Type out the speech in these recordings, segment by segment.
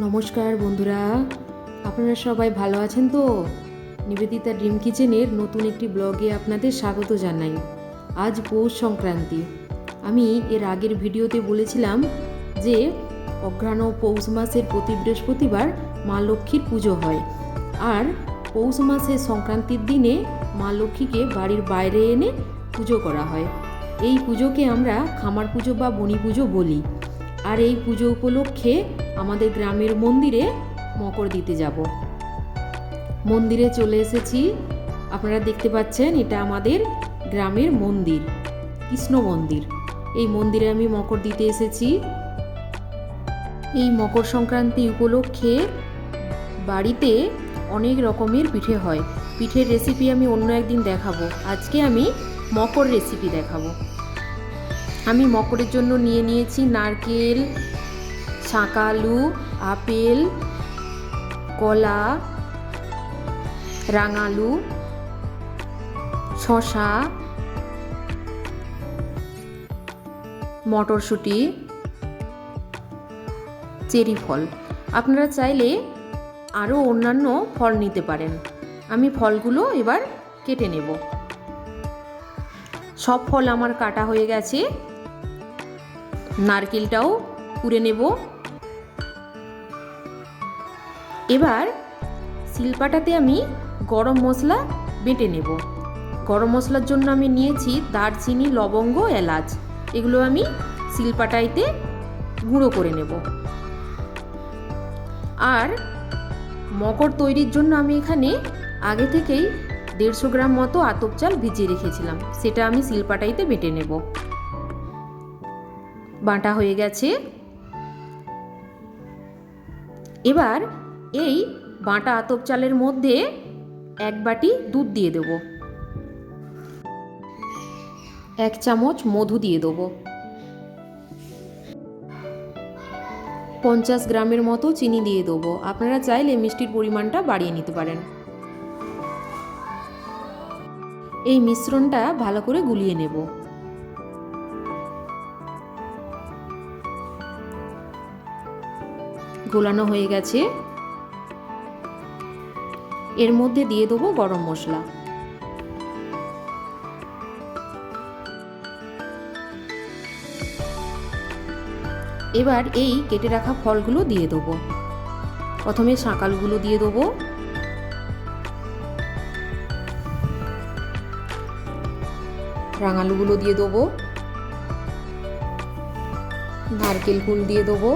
নমস্কার বন্ধুরা, আপনারা সবাই ভালো আছেন তো? নিবেদিতা ড্রিম কিচেনের নতুন একটি ব্লগে আপনাদের স্বাগত জানাই। আজ পৌষ সংক্রান্তি। আমি এর আগের ভিডিওতে বলেছিলাম যে অঘ্রাণ ও পৌষ মাসের প্রতি বৃহস্পতিবার মা লক্ষ্মীর পুজো হয়, আর পৌষ মাসের সংক্রান্তির দিনে মা লক্ষ্মীকে বাড়ির বাইরে এনে পুজো করা হয়। এই পুজোকে আমরা খামার পুজো বা বনি পুজো বলি। আর এই পুজো উপলক্ষে আমাদের গ্রামের মন্দিরে মকর দিতে যাব। মন্দিরে চলে এসেছি। আপনারা দেখতে পাচ্ছেন, এটা আমাদের গ্রামের মন্দির, কৃষ্ণ মন্দির। এই মন্দিরে আমি মকর দিতে এসেছি। এই মকর সংক্রান্তি উপলক্ষে বাড়িতে অনেক রকমের পিঠে হয়। পিঠের রেসিপি আমি অন্য একদিন দেখাবো। আজকে আমি মকর রেসিপি দেখাবো। আমি মকরের জন্য নিয়ে নিয়েছি নারকেল, শাঁকা আলু, আপেল, কলা, রাঙালু, শসা, মটরশুঁটি, চেরি ফল। আপনারা চাইলে আরও অন্যান্য ফল নিতে পারেন। আমি ফলগুলো এবার কেটে নেব। সব ফল আমার কাটা হয়ে গেছে। নারকেলটাও কুড়ে নেব। এবার শিলপাটাতে আমি গরম মশলা বেটে নেব। গরম মশলার জন্য আমি নিয়েছি দারচিনি, লবঙ্গ, এলাচ। এগুলো আমি শিলপাটাইতে গুঁড়ো করে নেব। আর মকর তৈরির জন্য আমি এখানে আগে থেকেই 150 গ্রাম মতো আতপ চাল ভিজিয়ে রেখেছিলাম। সেটা আমি শিলপাটাইতে বেটে নেব। বাটা হয়ে গেছে। এবার এই বাটা আতপ চালের মধ্যে 1 বাটি দুধ দিয়ে দেব, 1 চামচ মধু দিয়ে দেব, 50 গ্রামের মতো চিনি দিয়ে দেবো। আপনারা চাইলে মিষ্টির পরিমাণটা বাড়িয়ে নিতে পারেন। এই মিশ্রণটা ভালো করে গুলিয়ে নেব। গোলানো হয়ে গেছে। এর মধ্যে দিয়ে দেবো গরম মশলা। এবার এই কেটে রাখা ফলগুলো দিয়ে দেবো। প্রথমে শাঁকালগুলো দিয়ে দেবো, রাঙালুগুলো দিয়ে দেবো, নারকেল কুল দিয়ে দেবো,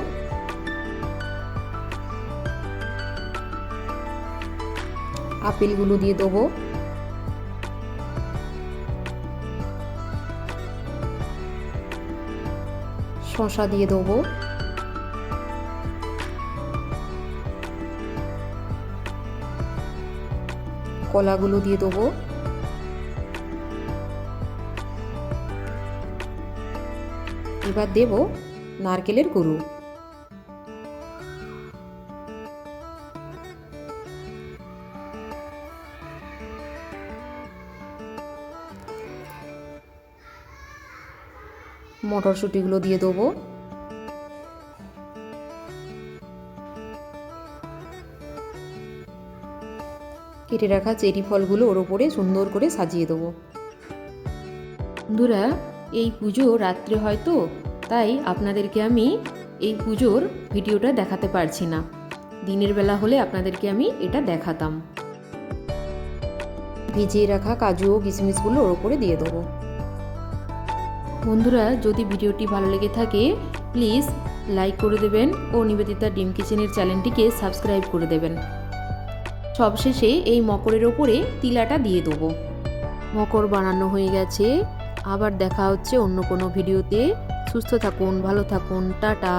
আপেলগুলো দিয়ে দেবো, শসা দিয়ে দেবো, কলাগুলো দিয়ে দেবো, এবার দেব নারকেলের গুঁড়ো। মটরশুঁটিগুলো দিয়ে দেবো। কেটে রাখা চেরি ফলগুলো ওর ওপরে সুন্দর করে সাজিয়ে দেবো। বন্ধুরা, এই পুজো রাত্রে হয় তো, তাই আপনাদেরকে আমি এই পুজোর ভিডিওটা দেখাতে পারছি না। দিনের বেলা হলে আপনাদেরকে আমি এটা দেখাতাম। ভিজিয়ে রাখা কাজু ও কিশমিশগুলো ওর ওপরে দিয়ে দেবো। বন্ধুরা, যদি ভিডিওটি ভালো লেগে থাকে প্লিজ লাইক করে দেবেন ও নিবেদিতা ড্রিম কিচেনের চ্যানেলটিকে সাবস্ক্রাইব করে দেবেন। সবশেষে এই মকরের ওপরে তিলাটা দিয়ে দেবো। মকর বানানো হয়ে গেছে। আবার দেখা হচ্ছে অন্য কোনো ভিডিওতে। সুস্থ থাকুন, ভালো থাকুন, টাটা।